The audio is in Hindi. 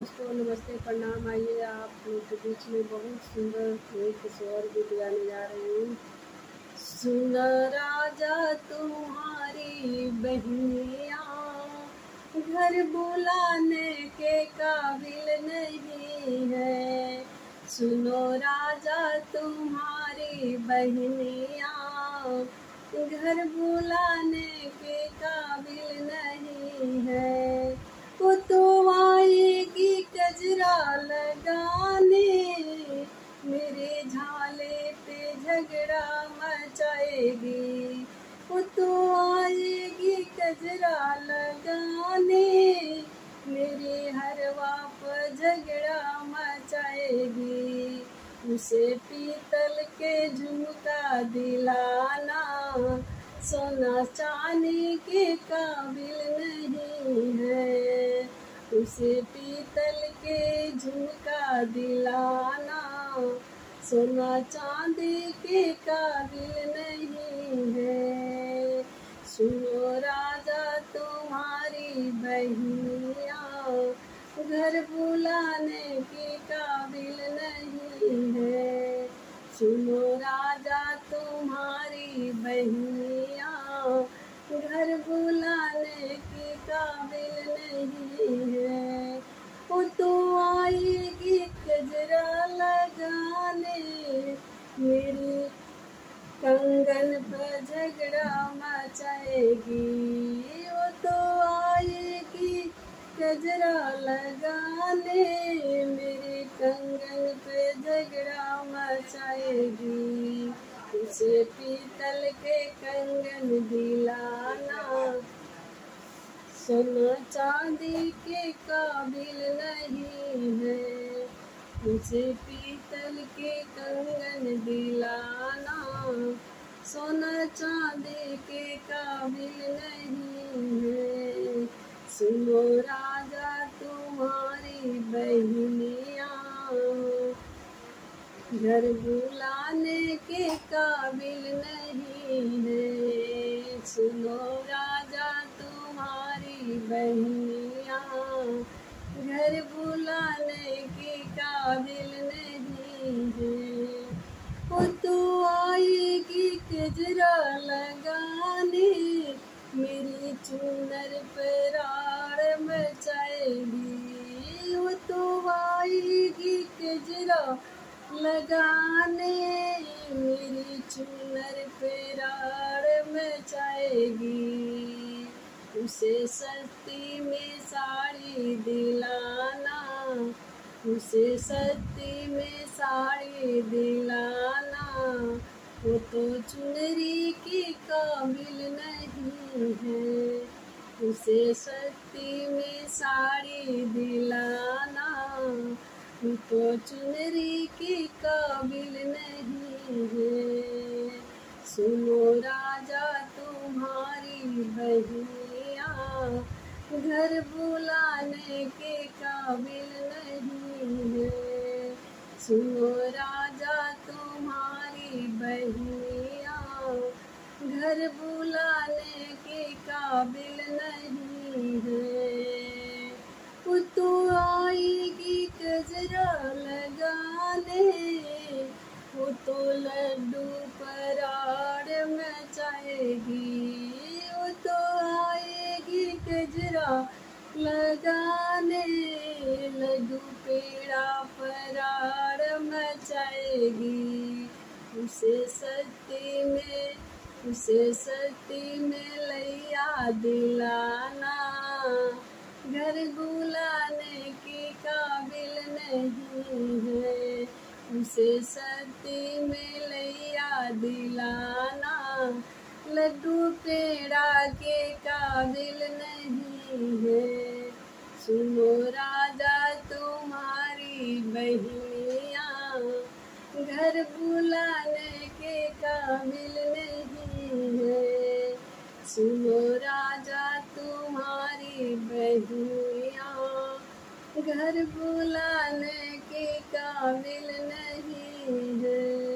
दोस्तों नमस्ते प्रणाम। आइए आप लोग के बीच में बहुत सुंदर एक स्वर गीत गाने जा रहे हैं। सुन राजा तुम्हारी बहनिया घर बुलाने के काबिल नहीं है। सुनो राजा तुम्हारी बहनिया घर बुलाने के काबिल नहीं है। वो तो आएगी गजरा लगाने मेरे झाले पे झगड़ा मचाएगी। वो तो आएगी गजरा लगाने मेरे हरवा पर झगड़ा मचाएगी। उसे पीतल के झुमका दिलाना सोना चांदी के काबिल नहीं है। उसे पीतल के झुमका दिलाना सोना चांदी के काबिल नहीं है। सुनो राजा तुम्हारी बहनिया घर बुलाने के काबिल नहीं है। सुनो राजा तुम्हारी बहनिया घर बुलाने के काबिल नहीं है। वो तो आएगी गजरा लगाने मेरी कंगन पर झगड़ा मचाएगी। वो तो आएगी गजरा लगाने मेरे कंगन पे झगड़ा मचाएगी। उसे पीतल के कंगन दिलाना सोना चांदी के काबिल नहीं है। उसे पीतल के कंगन दिलाना सोना चांदी के काबिल नहीं है। सुनो राजा तुम्हारी बहनिया घर बुलाने के काबिल नहीं है। सुनो राजा तुम्हारी बहनिया घर बुलाने के काबिल नहीं है। वो तो आएगी गजरा लगाने मेरी चुनर पर आड़ मचाएगी। वो तो आएगी गजरा लगाने मेरी चुनर पे आड़ मचाएगी। उसे सस्ती में साड़ी दिलाना उसे सस्ती में साड़ी दिलाना वो तो चुनरी के काबिल नहीं है। उसे सस्ती में साड़ी दिलाना वो तो चुनरी के काबिल नहीं है। सुनो राजा तुम्हारी बहनिया घर बुलाने के काबिल नहीं है। सुनो राजा तुम्हारी बहनिया घर बुलाने के काबिल नहीं है। वो तो आएगी गजरा लगाने वो तो लड्डू पर आड़ मचाएगी। वो तो आएगी गजरा लगाने लड्डू पेड़ा पर आड़ मचाएगी। उसे सस्ती में लैया दिलाना घर बुलाने के काबिल नहीं है। उसे सस्ती में लैया दिलाना लड्डू पेड़ा के काबिल नहीं है। सुनो राजा तुम्हारी बहनिया घर बुलाने के काबिल नहीं है। सुनो राजा तुम्हारी बहनिया घर बुलाने के काबिल नहीं है।